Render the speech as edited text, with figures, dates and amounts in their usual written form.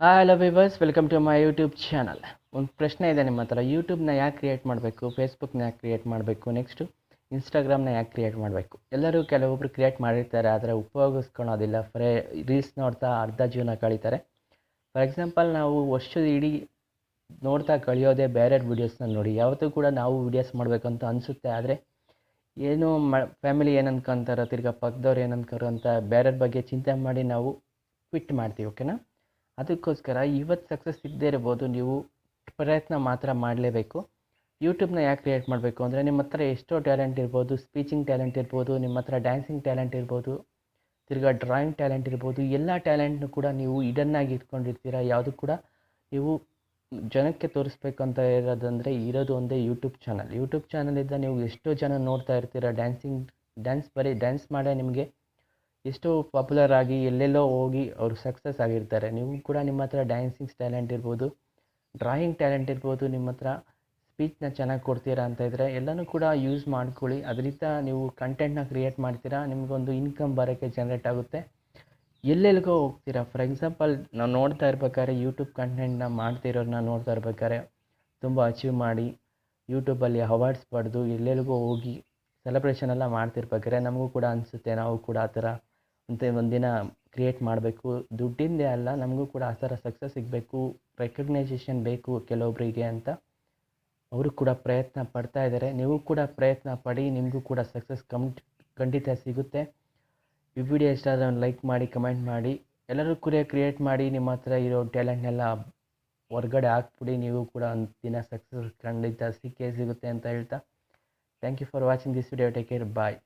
Hello viewers, welcome to my YouTube channel. ಒಂದು ಪ್ರಶ್ನೆ ಇದೆ ನಿಮ್ಮ ಹತ್ರ. ಯೂಟ್ಯೂಬ್ನ ಯಾಕೆ ಕ್ರಿಯೇಟ್ ಮಾಡಬೇಕು, ಫೇಸ್ಬುಕ್ನ ಯಾಕೆ ಕ್ರಿಯೇಟ್ ಮಾಡಬೇಕು, ನೆಕ್ಸ್ಟು ಇನ್ಸ್ಟಾಗ್ರಾಮ್ನ ಯಾಕೆ ಕ್ರಿಯೇಟ್ ಮಾಡಬೇಕು? ಎಲ್ಲರೂ ಕೆಲವೊಬ್ಬರು ಕ್ರಿಯೇಟ್ ಮಾಡಿರ್ತಾರೆ, ಆದರೆ ಉಪಯೋಗಿಸ್ಕೊಳೋದಿಲ್ಲ. ರೀಲ್ಸ್ ನೋಡ್ತಾ ಅರ್ಧ ಜೀವನ ಕಳೀತಾರೆ. ಫಾರ್ ಎಕ್ಸಾಂಪಲ್, ನಾವು ವರ್ಷದ ಇಡೀ ನೋಡ್ತಾ ಕಳೆಯೋದೇ ಬೇರೆ ವೀಡಿಯೋಸ್ನ ನೋಡಿ. ಯಾವತ್ತೂ ಕೂಡ ನಾವು ವೀಡಿಯೋಸ್ ಮಾಡಬೇಕು ಅಂತ ಅನಿಸುತ್ತೆ, ಆದರೆ ಏನು ಫ್ಯಾಮಿಲಿ ಏನು ಅನ್ಕೊಂತಾರೋ, ತಿರ್ಗಾ ಪಕ್ಕದವ್ರು ಏನು ಅನ್ಕೋರೋ ಅಂತ ಬೇರೆಯವ್ರ ಬಗ್ಗೆ ಚಿಂತೆ ಮಾಡಿ ನಾವು ಕ್ವಿಟ್ ಮಾಡ್ತೀವಿ. ಓಕೆನಾ? ಅದಕ್ಕೋಸ್ಕರ ಇವತ್ತು ಸಕ್ಸಸ್ ಸಿಗದೇ ಇರ್ಬೋದು, ನೀವು ಪ್ರಯತ್ನ ಮಾತ್ರ ಮಾಡಲೇಬೇಕು. ಯೂಟ್ಯೂಬ್ನ ಯಾಕೆ ಕ್ರಿಯೇಟ್ ಮಾಡಬೇಕು ಅಂದರೆ, ನಿಮ್ಮ ಹತ್ರ ಎಷ್ಟೋ ಟ್ಯಾಲೆಂಟ್ ಇರ್ಬೋದು, ಸ್ಪೀಚಿಂಗ್ ಟ್ಯಾಲೆಂಟ್ ಇರ್ಬೋದು, ನಿಮ್ಮ ಹತ್ರ ಡ್ಯಾನ್ಸಿಂಗ್ ಟ್ಯಾಲೆಂಟ್ ಇರ್ಬೋದು, ತಿರ್ಗಾ ಡ್ರಾಯಿಂಗ್ ಟ್ಯಾಲೆಂಟ್ ಇರ್ಬೋದು. ಎಲ್ಲ ಟ್ಯಾಲೆಂಟ್ನು ಕೂಡ ನೀವು ಇಡನ್ನಾಗಿ ಇಟ್ಕೊಂಡಿರ್ತೀರ. ಯಾವುದು ಕೂಡ ನೀವು ಜನಕ್ಕೆ ತೋರಿಸ್ಬೇಕು ಅಂತ ಇರೋದಂದರೆ ಇರೋದು ಒಂದೇ ಯೂಟ್ಯೂಬ್ ಚಾನಲ್. ಯೂಟ್ಯೂಬ್ ಚಾನಲಿಂದ ನೀವು ಎಷ್ಟೋ ಜನ ನೋಡ್ತಾ ಇರ್ತೀರ. ಬರೀ ಡ್ಯಾನ್ಸ್ ಮಾಡೇ ನಿಮಗೆ ಎಷ್ಟೋ ಪಾಪ್ಯುಲರ್ ಆಗಿ ಎಲ್ಲೆಲ್ಲೋ ಹೋಗಿ ಅವರು ಸಕ್ಸಸ್ ಆಗಿರ್ತಾರೆ. ನೀವು ಕೂಡ ನಿಮ್ಮ ಹತ್ರ ಡ್ಯಾನ್ಸಿಂಗ್ ಟ್ಯಾಲೆಂಟ್ ಇರ್ಬೋದು, ಡ್ರಾಯಿಂಗ್ ಟ್ಯಾಲೆಂಟ್ ಇರ್ಬೋದು, ನಿಮ್ಮ ಹತ್ರ ಸ್ಪೀಚ್ನ ಚೆನ್ನಾಗಿ ಕೊಡ್ತೀರಾ ಅಂತ ಇದ್ದರೆ ಎಲ್ಲನೂ ಕೂಡ ಯೂಸ್ ಮಾಡ್ಕೊಳ್ಳಿ. ಅದರಿಂದ ನೀವು ಕಂಟೆಂಟ್ನ ಕ್ರಿಯೇಟ್ ಮಾಡ್ತೀರಾ, ನಿಮಗೊಂದು ಇನ್ಕಮ್ ಬರೋಕ್ಕೆ ಜನರೇಟ್ ಆಗುತ್ತೆ. ಎಲ್ಲೆಲ್ಲಿಗೋ ಹೋಗ್ತೀರಾ. ಫಾರ್ ಎಕ್ಸಾಂಪಲ್, ನಾವು ನೋಡ್ತಾ ಇರ್ಬೇಕಾದ್ರೆ ಯೂಟ್ಯೂಬ್ ಕಂಟೆಂಟ್ನ ಮಾಡ್ತಿರೋರನ್ನ ನೋಡ್ತಾ ಇರ್ಬೇಕಾದ್ರೆ ತುಂಬ ಅಚೀವ್ ಮಾಡಿ ಯೂಟ್ಯೂಬಲ್ಲಿ ಅವಾರ್ಡ್ಸ್ ಪಡೆದು ಎಲ್ಲೆಲ್ಲಿಗೋ ಹೋಗಿ ಸೆಲೆಬ್ರೇಷನ್ ಎಲ್ಲ ಮಾಡ್ತಿರ್ಬೇಕಾದ್ರೆ ನಮಗೂ ಕೂಡ ಅನಿಸುತ್ತೆ, ನಾವು ಕೂಡ ಆ ಥರ ಒಂದಿನ ಕ್ರಿಯೇಟ್ ಮಾಡಬೇಕು. ದುಡ್ಡಿಂದೇ ಅಲ್ಲ, ನಮಗೂ ಕೂಡ ಆ ಥರ ಸಕ್ಸಸ್ ಸಿಗಬೇಕು, ರೆಕಗ್ನೈಸೇಷನ್ ಬೇಕು ಕೆಲವೊಬ್ಬರಿಗೆ ಅಂತ ಅವರು ಕೂಡ ಪ್ರಯತ್ನ ಪಡ್ತಾ ಇದ್ದಾರೆ. ನೀವು ಕೂಡ ಪ್ರಯತ್ನ ಪಡಿ, ನಿಮಗೂ ಕೂಡ ಸಕ್ಸಸ್ ಖಂಡಿತ ಸಿಗುತ್ತೆ. ಈ ವಿಡಿಯೋ ಇಷ್ಟ ಆದರೆ ಒಂದು ಲೈಕ್ ಮಾಡಿ, ಕಮೆಂಟ್ ಮಾಡಿ. ಎಲ್ಲರೂ ಕೂಡ ಕ್ರಿಯೇಟ್ ಮಾಡಿ, ನಿಮ್ಮ ಹತ್ರ ಇರೋ ಟ್ಯಾಲೆಂಟ್ನೆಲ್ಲ ಹೊರ್ಗಡೆ ಹಾಕ್ಬಿಡಿ. ನೀವು ಕೂಡ ಒಂದು ದಿನ ಸಕ್ಸಸ್ ಖಂಡಿತ ಸಿಕ್ಕೇ ಸಿಗುತ್ತೆ ಅಂತ ಹೇಳ್ತಾ, thank you for watching this video. Take care, bye.